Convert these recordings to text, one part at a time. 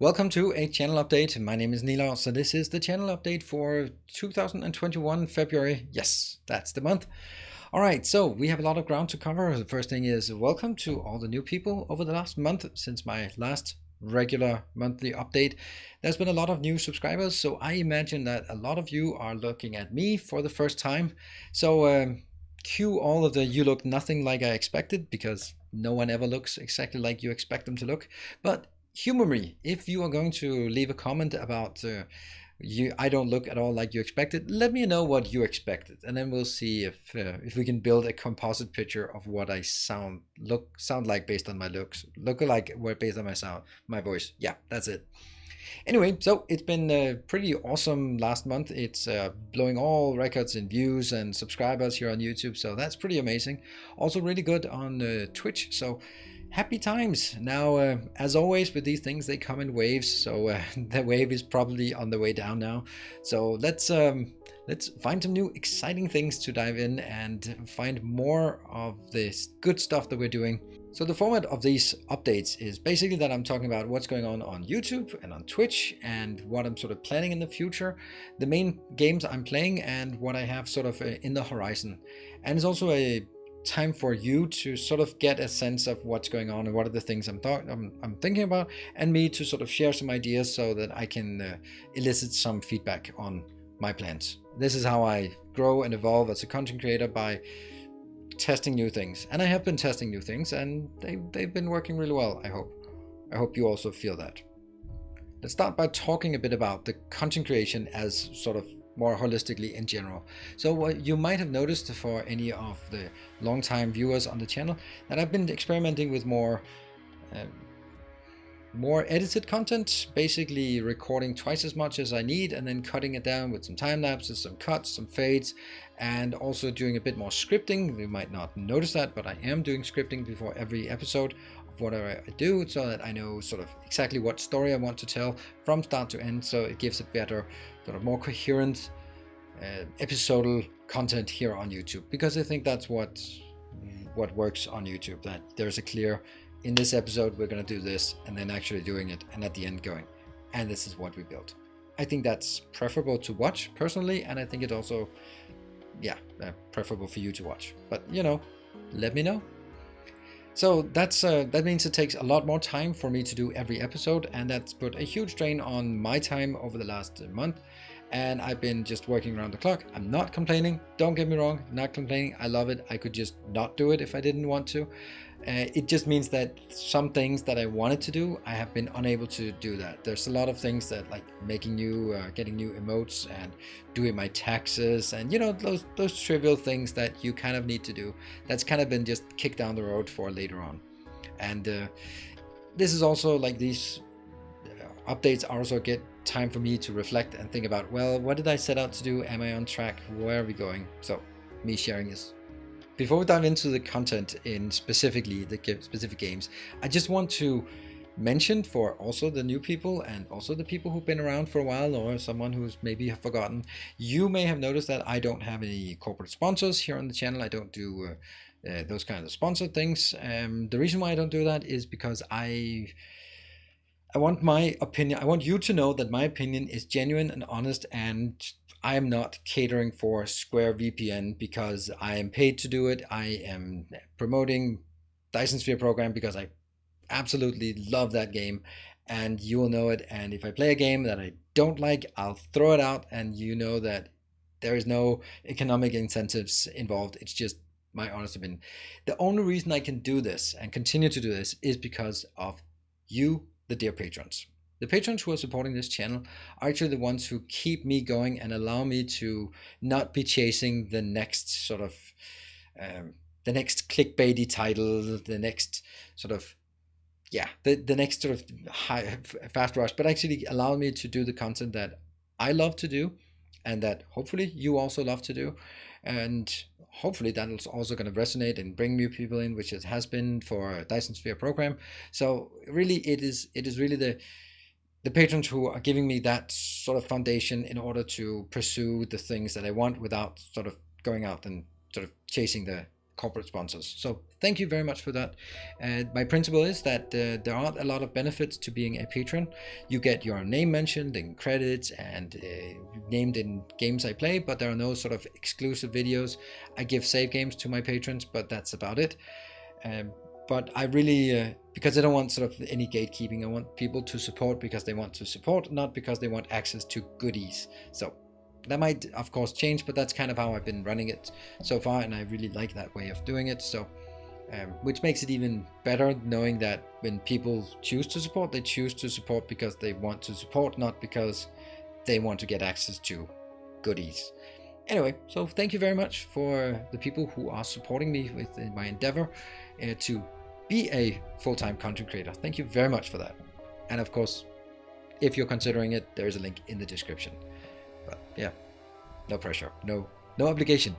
Welcome to a channel update. My name is Nilaus, so this is the channel update for 2021 February. Yes, that's the month. All right, so we have a lot of ground to cover. The first thing is welcome to all the new people over the last month since my last regular monthly update. There's been a lot of new subscribers, so I imagine that a lot of you are looking at me for the first time. So cue all of the "you look nothing like I expected," because no one ever looks exactly like you expect them to look. But humor me if you are going to leave a comment about I don't look at all like you expected. Let me know what you expected, and then we'll see if we can build a composite picture of what I sound like based on my looks, look like based on my voice. Yeah, that's it. Anyway, so it's been pretty awesome last month. It's blowing all records in views and subscribers here on YouTube, so that's pretty amazing. Also really good on Twitch, so happy times. Now, as always with these things, they come in waves, so the wave is probably on the way down now. So let's find some new exciting things to dive in and find more of this good stuff that we're doing. So the format of these updates is basically that I'm talking about what's going on YouTube and on Twitch and what I'm sort of planning in the future, the main games I'm playing and what I have sort of in the horizon. And it's also a time for you to sort of get a sense of what's going on and what are the things I'm thinking about, and me to sort of share some ideas so that I can elicit some feedback on my plans. This is how I grow and evolve as a content creator, by testing new things. And I have been testing new things, and they've been working really well. I hope you also feel that. Let's start by talking a bit about the content creation as sort of more holistically in general. So what you might have noticed, for any of the long-time viewers on the channel, that I've been experimenting with more edited content, basically recording twice as much as I need and then cutting it down with some time lapses, some cuts, some fades, and also doing a bit more scripting. You might not notice that, but I am doing scripting before every episode of whatever I do, so that I know sort of exactly what story I want to tell from start to end, so it gives a better, sort of more coherent episodal content here on YouTube, because I think that's what works on YouTube, that there's a clear, in this episode we're going to do this, and then actually doing it, and at the end going, and this is what we built. I think that's preferable to watch personally, and I think it also, yeah, preferable for you to watch, but let me know. So that means it takes a lot more time for me to do every episode, and that's put a huge strain on my time over the last month. And I've been just working around the clock. I'm not complaining, don't get me wrong, not complaining. I love it. I could just not do it if I didn't want to. It just means that some things that I wanted to do, I have been unable to do that. There's a lot of things that, like making getting new emotes and doing my taxes, and those trivial things that you kind of need to do. That's kind of been just kicked down the road for later on. And this is also like these updates also get time for me to reflect and think about, well, what did I set out to do? Am I on track? Where are we going? So me sharing this. Before we dive into the content in specifically the specific games, I just want to mention, for also the new people and also the people who've been around for a while, or someone who's maybe forgotten, you may have noticed that I don't have any corporate sponsors here on the channel. I don't do those kinds of sponsored things. The reason why I don't do that is because I want my opinion. I want you to know that my opinion is genuine and honest, and I am not catering for Square VPN because I am paid to do it. I am promoting Dyson Sphere program because I absolutely love that game, and you will know it. And if I play a game that I don't like, I'll throw it out, and you know that there is no economic incentives involved. It's just my honest opinion. The only reason I can do this and continue to do this is because of you, the dear patrons. The patrons who are supporting this channel are actually the ones who keep me going and allow me to not be chasing the next sort of the next clickbaity title, the next sort of the next sort of fast rush, but actually allow me to do the content that I love to do, and that hopefully you also love to do, and hopefully that is also going to resonate and bring new people in, which it has been for Dyson Sphere program. So really, it is really the patrons who are giving me that sort of foundation in order to pursue the things that I want without sort of going out and sort of chasing the corporate sponsors. So thank you very much for that. My principle is that there aren't a lot of benefits to being a patron. You get your name mentioned in credits and named in games I play, but there are no sort of exclusive videos. I give save games to my patrons, but that's about it. But I really, because I don't want sort of any gatekeeping, I want people to support because they want to support, not because they want access to goodies. So that might, of course, change, but that's kind of how I've been running it so far, and I really like that way of doing it. So, which makes it even better knowing that when people choose to support, they choose to support because they want to support, not because they want to get access to goodies. Anyway, so thank you very much for the people who are supporting me with my endeavor to be a full-time content creator. Thank you very much for that. And of course, if you're considering it, there is a link in the description. But yeah, no pressure, no obligation.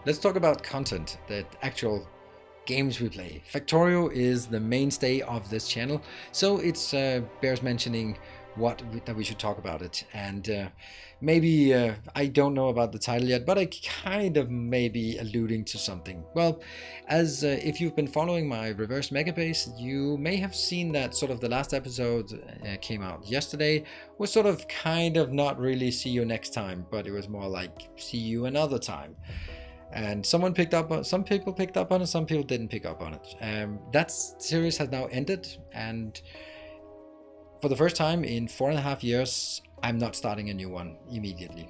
Let's talk about content, the actual games we play. Factorio is the mainstay of this channel, so it's bears mentioning that we should talk about it. And maybe I don't know about the title yet, but I kind of may be alluding to something. Well, as if you've been following my reverse Megabase, you may have seen that sort of the last episode came out yesterday was sort of kind of not really see you next time, but it was more like see you another time. And some people picked up on it, some people didn't pick up on it. That series has now ended, and for the first time in 4.5 years, I'm not starting a new one immediately.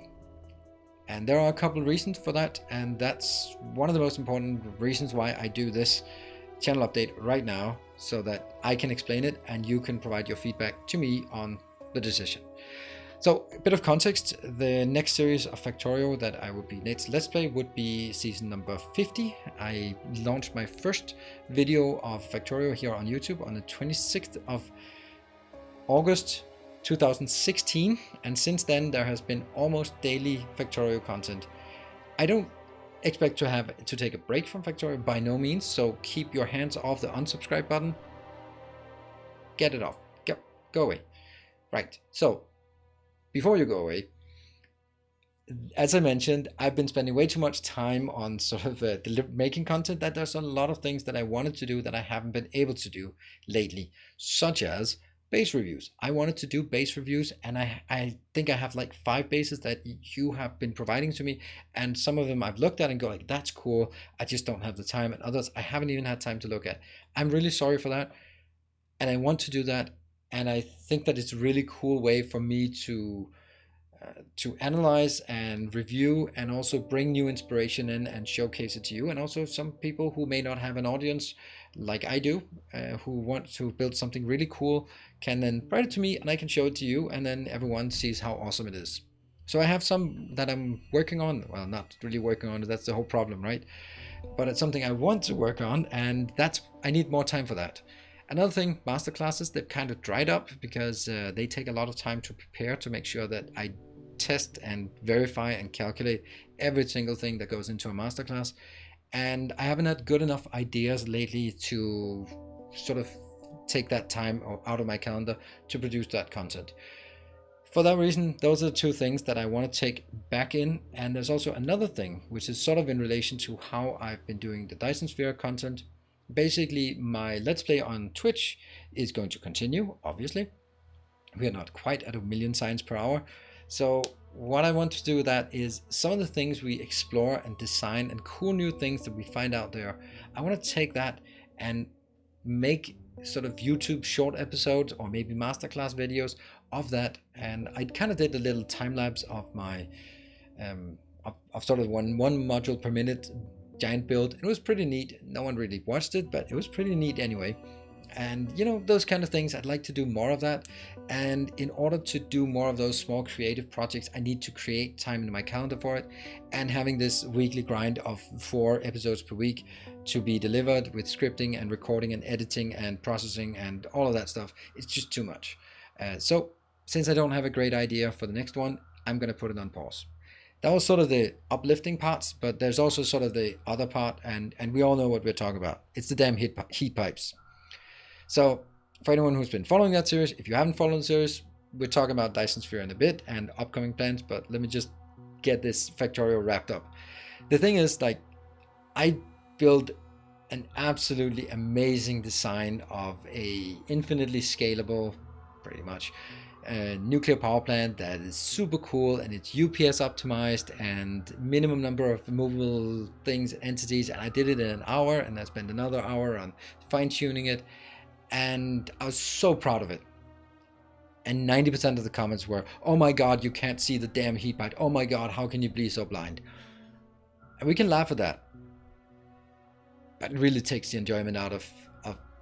And there are a couple of reasons for that, and that's one of the most important reasons why I do this channel update right now, so that I can explain it and you can provide your feedback to me on the decision. So, a bit of context, the next series of Factorio that I would be Let's Play would be season number 50. I launched my first video of Factorio here on YouTube on the 26th of August 2016, and since then there has been almost daily Factorio content. I don't expect to take a break from Factorio, by no means, so keep your hands off the unsubscribe button. Get it off. Go away. Right, so before you go away, as I mentioned, I've been spending way too much time on sort of making content, that there's a lot of things that I wanted to do that I haven't been able to do lately, such as base reviews. I wanted to do base reviews, and I think I have like 5 bases that you have been providing to me, and some of them I've looked at and go like, that's cool, I just don't have the time, and others I haven't even had time to look at. I'm really sorry for that, and I want to do that, and I think that it's a really cool way for me to analyze and review and also bring new inspiration in and showcase it to you, and also some people who may not have an audience like I do, who want to build something really cool, can then write it to me and I can show it to you, and then everyone sees how awesome it is. So I have some that I'm working on, well, not really working on, that's the whole problem, right? But it's something I want to work on, and I need more time for that. Another thing, masterclasses, they've kind of dried up because they take a lot of time to prepare, to make sure that I test and verify and calculate every single thing that goes into a masterclass. And I haven't had good enough ideas lately to sort of take that time out of my calendar to produce that content. For that reason, those are the 2 things that I want to take back in. And there's also another thing, which is sort of in relation to how I've been doing the Dyson Sphere content. Basically, my Let's Play on Twitch is going to continue, obviously. We are not quite at 1 million signs per hour. So what I want to do with that is some of the things we explore and design and cool new things that we find out there, I want to take that and make sort of YouTube short episodes or maybe masterclass videos of that. And I kind of did a little time lapse of my of sort of one module per minute giant build. It was pretty neat. No one really watched it, but it was pretty neat anyway. And you know, those kind of things, I'd like to do more of that. And in order to do more of those small creative projects, I need to create time in my calendar for it. And having this weekly grind of 4 episodes per week to be delivered with scripting and recording and editing and processing and all of that stuff, it's just too much. So since I don't have a great idea for the next one, I'm going to put it on pause. That was sort of the uplifting parts, but there's also sort of the other part, and we all know what we're talking about. It's the damn heat pipes. So for anyone who's been following that series, if you haven't followed the series, we're talking about Dyson Sphere in a bit and upcoming plans, but let me just get this Factorio wrapped up. The thing is, like, I build an absolutely amazing design of a infinitely scalable, pretty much, nuclear power plant that is super cool, and it's UPS optimized and minimum number of movable things, entities, and I did it in an hour, and I spent another hour on fine-tuning it, and I was so proud of it. And 90% of the comments were, oh my god, you can't see the damn heat pipe, oh my god, how can you be so blind? And we can laugh at that, but it really takes the enjoyment out of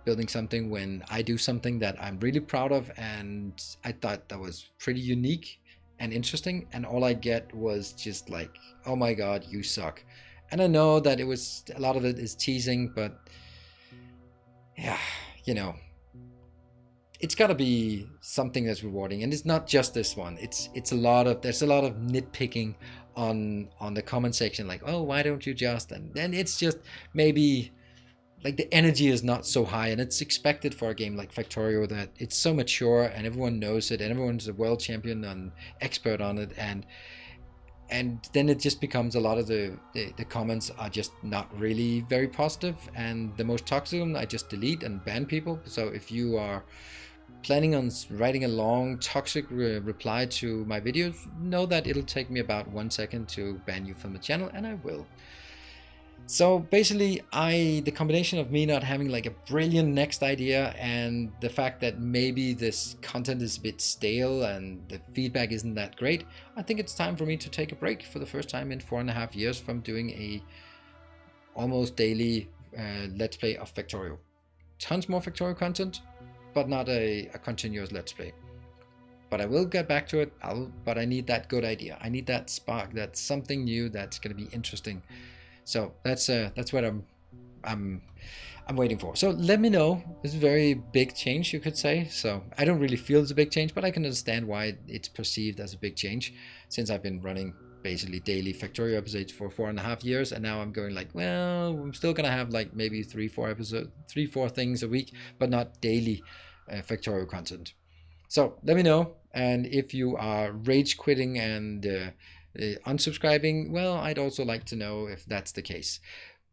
building something when I do something that I'm really proud of, and I thought that was pretty unique and interesting, and all I get was just like, oh my god, you suck. And I know that it was, a lot of it is teasing, but yeah, you know, it's got to be something that's rewarding, and it's not just this one. It's a lot of, there's a lot of nitpicking on the comment section, like, oh, why don't you just, and then it's just maybe like the energy is not so high, and it's expected for a game like Factorio that it's so mature and everyone knows it and everyone's a world champion and expert on it, and then it just becomes, a lot of the comments are just not really very positive, and the most toxic one I just delete and ban people. So if you are planning on writing a long toxic reply to my videos, know that it'll take me about 1 second to ban you from the channel, and I will. So basically, the combination of me not having like a brilliant next idea, and the fact that maybe this content is a bit stale and the feedback isn't that great, I think it's time for me to take a break for the first time in 4.5 years from doing a almost daily Let's Play of Factorio. Tons more Factorio content, but not a continuous Let's Play. But I will get back to it, but I need that good idea. I need that spark, that's something new that's going to be interesting. So that's what I'm waiting for. So let me know. It's a very big change, you could say. So I don't really feel it's a big change, but I can understand why it's perceived as a big change, since I've been running basically daily Factorio episodes for 4.5 years, and now I'm going like, well, I'm still gonna have like maybe 3-4 things a week, but not daily Factorio content. So let me know, and if you are rage quitting and unsubscribing, well, I'd also like to know if that's the case.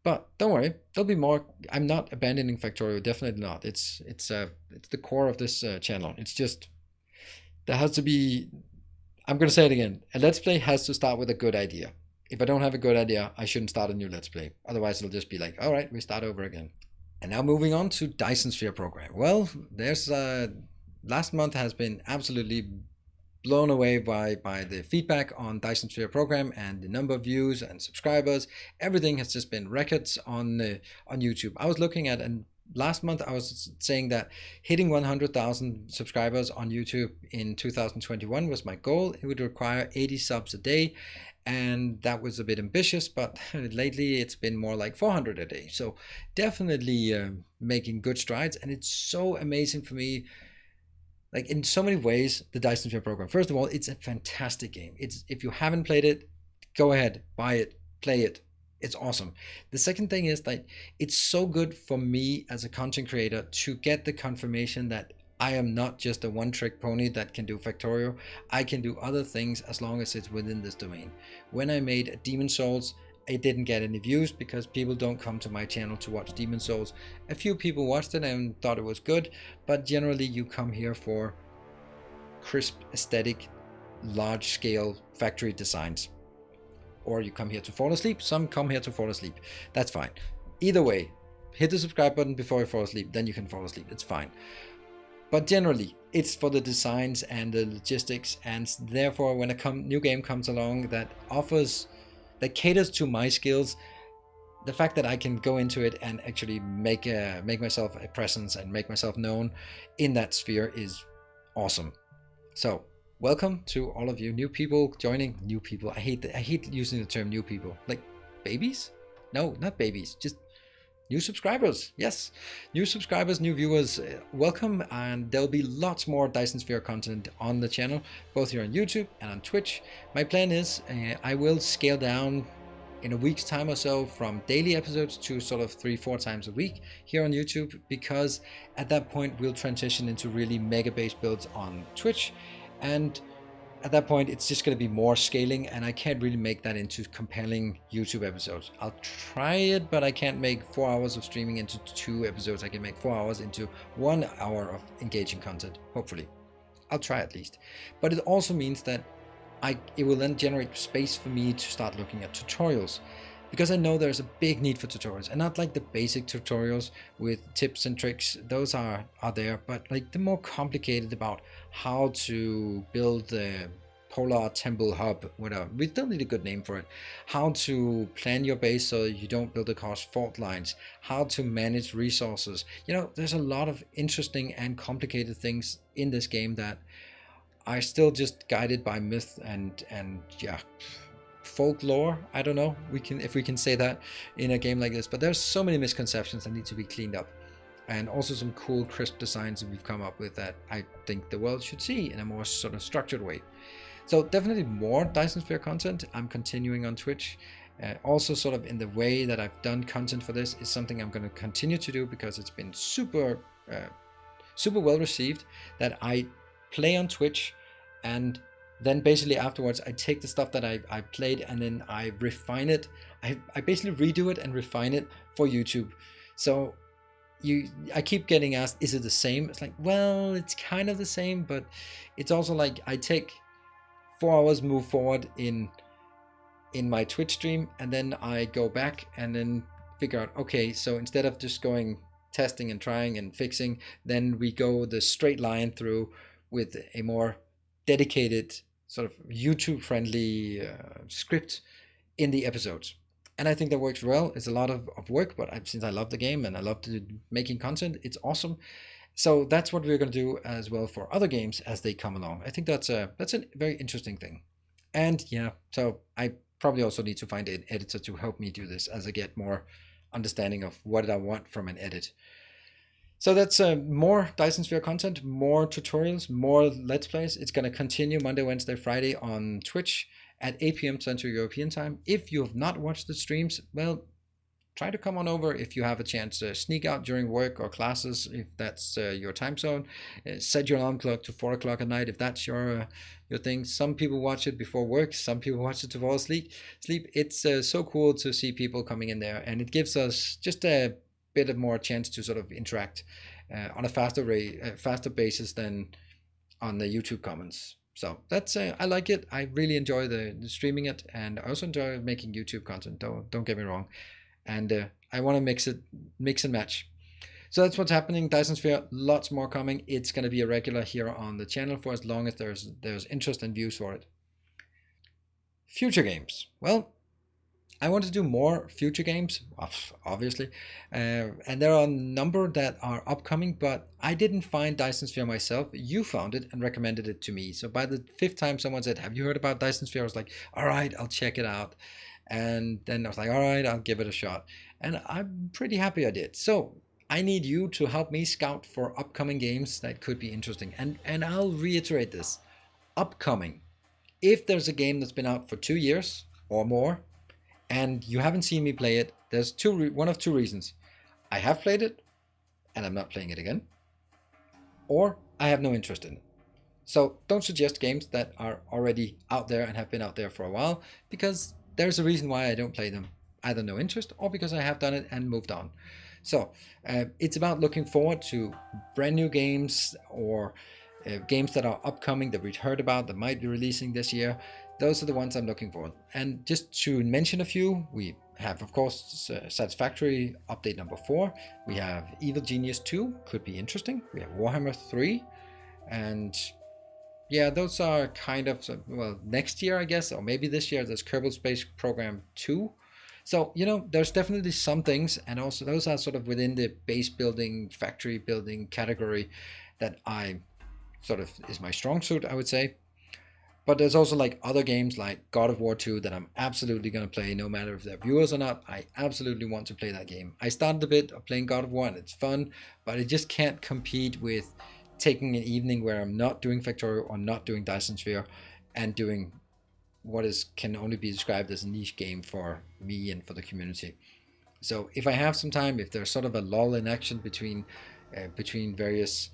But don't worry, there'll be more. I'm not abandoning Factorio, definitely not. It's the core of this channel. It's just, there has to be, I'm gonna say it again, a Let's Play has to start with a good idea. If I don't have a good idea, I shouldn't start a new Let's Play. Otherwise it'll just be like, all right, we start over again. And now moving on to Dyson Sphere program. Well, there's last month has been absolutely blown away by the feedback on Dyson Sphere program, and the number of views and subscribers. Everything has just been records on YouTube. I was looking at, and last month I was saying that hitting 100,000 subscribers on YouTube in 2021 was my goal. It would require 80 subs a day, and that was a bit ambitious, but lately it's been more like 400 a day. So definitely making good strides, and it's so amazing for me. Like, in so many ways, the Dyson Sphere program. First of all, it's a fantastic game. If you haven't played it, go ahead, buy it, play it. It's awesome. The second thing is that it's so good for me as a content creator to get the confirmation that I am not just a one-trick pony that can do Factorio. I can do other things as long as it's within this domain. When I made Demon's Souls, it didn't get any views because people don't come to my channel to watch Demon's Souls. A few people watched it and thought it was good, but generally you come here for crisp, aesthetic, large-scale factory designs. Or you come here to fall asleep. Some come here to fall asleep. That's fine. Either way, hit the subscribe button before you fall asleep, then you can fall asleep. It's fine. But generally, it's for the designs and the logistics, and therefore when a new game comes along that caters to my skills, the fact that I can go into it and actually make myself a presence and make myself known in that sphere is awesome. So welcome to all of you new people joining. New people, I hate using the term new people. Like babies? No, not babies, just new subscribers. Yes, new subscribers, new viewers, welcome. And there'll be lots more Dyson Sphere content on the channel, both here on YouTube and on Twitch. My plan is I will scale down in a week's time or so from daily episodes to sort of 3-4 times a week here on YouTube, because at that point we'll transition into really Megabase builds on Twitch. And at that point, it's just going to be more scaling, and I can't really make that into compelling YouTube episodes. I'll try it, but I can't make 4 hours of streaming into 2 episodes. I can make 4 hours into 1 hour of engaging content, hopefully. I'll try at least. But it also means that it will then generate space for me to start looking at tutorials, because I know there's a big need for tutorials, and not like the basic tutorials with tips and tricks. Those are there, but like the more complicated about how to build the Polar Temple Hub, whatever. We still need a good name for it. How to plan your base so you don't build across fault lines. How to manage resources. You know, there's a lot of interesting and complicated things in this game that are still just guided by myth and yeah, folklore. I don't know. If we can say that in a game like this, but there's so many misconceptions that need to be cleaned up, and also some cool, crisp designs that we've come up with that I think the world should see in a more sort of structured way. So definitely more Dyson Sphere content. I'm continuing on Twitch. Also, sort of in the way that I've done content for this is something I'm going to continue to do, because it's been super well received, that I play on Twitch, and then basically afterwards I take the stuff that I played and then I refine it. I basically redo it and refine it for YouTube. So I keep getting asked, is it the same? It's like, well, it's kind of the same, but it's also like I take 4 hours, move forward in my Twitch stream, and then I go back and then figure out, okay, so instead of just going testing and trying and fixing, then we go the straight line through with a more dedicated sort of YouTube friendly script in the episodes. And I think that works well. It's a lot of work, but since I love the game and I love making content, it's awesome. So that's what we're going to do as well for other games as they come along. I think that's a very interesting thing. And yeah, so I probably also need to find an editor to help me do this as I get more understanding of what I want from an edit. So that's more Dyson Sphere content, more tutorials, more Let's Plays. It's going to continue Monday, Wednesday, Friday on Twitch at 8 p.m. Central European Time. If you have not watched the streams, well, try to come on over if you have a chance. Sneak out during work or classes if that's your time zone. Set your alarm clock to 4 o'clock at night if that's your thing. Some people watch it before work. Some people watch it to fall asleep. It's so cool to see people coming in there, and it gives us just a bit of more chance to sort of interact on a faster basis than on the YouTube comments. So that's I like it. I really enjoy the streaming it, and I also enjoy making YouTube content. Don't get me wrong. And I want to mix and match. So that's what's happening. Dyson Sphere, lots more coming. It's going to be a regular here on the channel for as long as there's interest and views for it. Future games. Well, I want to do more future games, obviously, and there are a number that are upcoming, but I didn't find Dyson Sphere myself. You found it and recommended it to me. So by the 5th time someone said, have you heard about Dyson Sphere? I was like, all right, I'll check it out. And then I was like, all right, I'll give it a shot. And I'm pretty happy I did. So I need you to help me scout for upcoming games that could be interesting. And I'll reiterate this, upcoming. If there's a game that's been out for 2 years or more, and you haven't seen me play it, there's one of two reasons. I have played it, and I'm not playing it again, or I have no interest in it. So don't suggest games that are already out there and have been out there for a while, because there's a reason why I don't play them. Either no interest, or because I have done it and moved on. So it's about looking forward to brand new games, or games that are upcoming that we've heard about that might be releasing this year. Those are the ones I'm looking for. And just to mention a few, we have, of course, Satisfactory update number 4. We have Evil Genius 2, could be interesting. We have Warhammer 3. And yeah, those are kind of, well, next year, I guess, or maybe this year, there's Kerbal Space Program 2. So, you know, there's definitely some things, and also those are sort of within the base building, factory building category that I sort of is my strong suit, I would say. But there's also like other games like God of War 2 that I'm absolutely going to play no matter if they're viewers or not. I absolutely want to play that game. I started a bit of playing God of War and it's fun, but it just can't compete with taking an evening where I'm not doing Factorio or not doing Dyson Sphere and doing what can only be described as a niche game for me and for the community. So if I have some time, if there's sort of a lull in action between various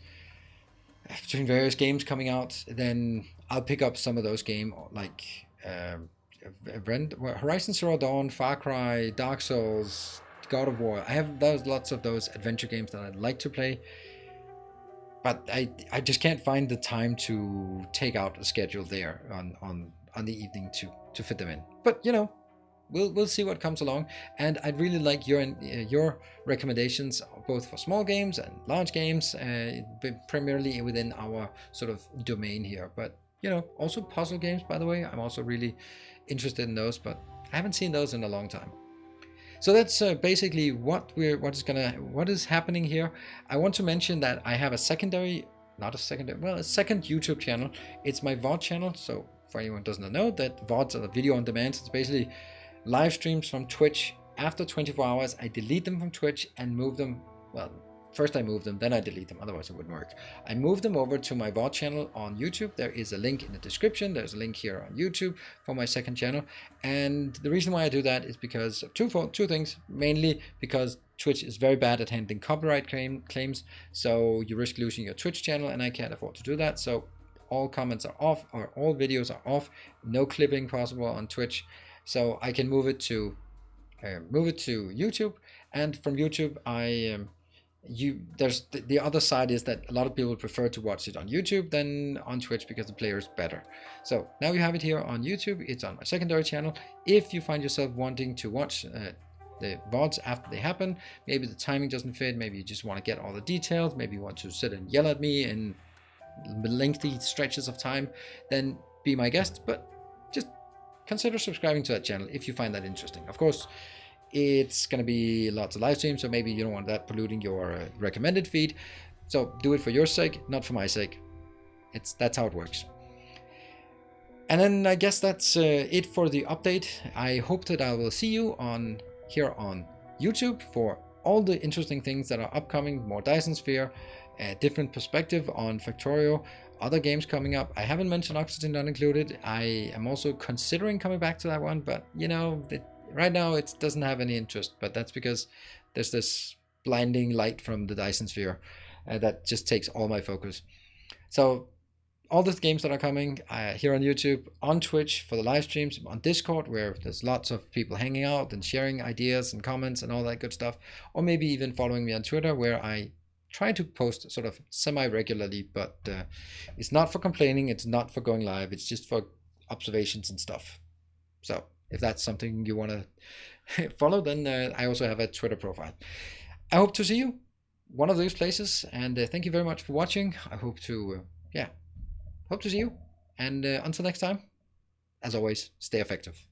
between various games coming out, then I'll pick up some of those games like Horizon Zero Dawn, Far Cry, Dark Souls, God of War. I have those lots of those adventure games that I'd like to play, but I just can't find the time to take out a schedule there on the evening to fit them in. But we'll see what comes along, and I'd really like your recommendations both for small games and large games, primarily within our sort of domain here. But also puzzle games, by the way. I'm also really interested in those, but I haven't seen those in a long time. So that's basically what is happening here. I want to mention that I have a second YouTube channel. It's my VOD channel. So for anyone who doesn't know, that VODs are the video on demand. It's basically live streams from Twitch. After 24 hours, I delete them from Twitch and move them. Well, first I move them, then I delete them. Otherwise, it wouldn't work. I move them over to my VOD channel on YouTube. There is a link in the description. There's a link here on YouTube for my second channel. And the reason why I do that is because of two things. Mainly because Twitch is very bad at handling copyright claims. So you risk losing your Twitch channel, and I can't afford to do that. So all comments are off, or all videos are off. No clipping possible on Twitch. So I can move it to YouTube, and from YouTube there's the other side is that a lot of people prefer to watch it on YouTube than on Twitch because the player is better. So now you have it here on YouTube. It's on my secondary channel. If you find yourself wanting to watch the VODs after they happen, maybe the timing doesn't fit, maybe you just want to get all the details, maybe you want to sit and yell at me in lengthy stretches of time, then be my guest. But just consider subscribing to that channel if you find that interesting. Of course, it's going to be lots of live streams, so maybe you don't want that polluting your recommended feed. So do it for your sake, not for my sake. That's how it works. And then I guess that's it for the update. I hope that I will see you here on YouTube for all the interesting things that are upcoming, more Dyson Sphere, a different perspective on Factorio, other games coming up. I haven't mentioned Oxygen Not Included. I am also considering coming back to that one, but right now it doesn't have any interest. But that's because there's this blinding light from the Dyson Sphere that just takes all my focus. So all the games that are coming here on YouTube, on Twitch for the live streams, on Discord where there's lots of people hanging out and sharing ideas and comments and all that good stuff, or maybe even following me on Twitter where I try to post sort of semi-regularly, but it's not for complaining, it's not for going live, it's just for observations and stuff. So if that's something you want to follow, then I also have a Twitter profile. I hope to see you one of those places, and thank you very much for watching. I hope to see you, and until next time, as always, stay effective.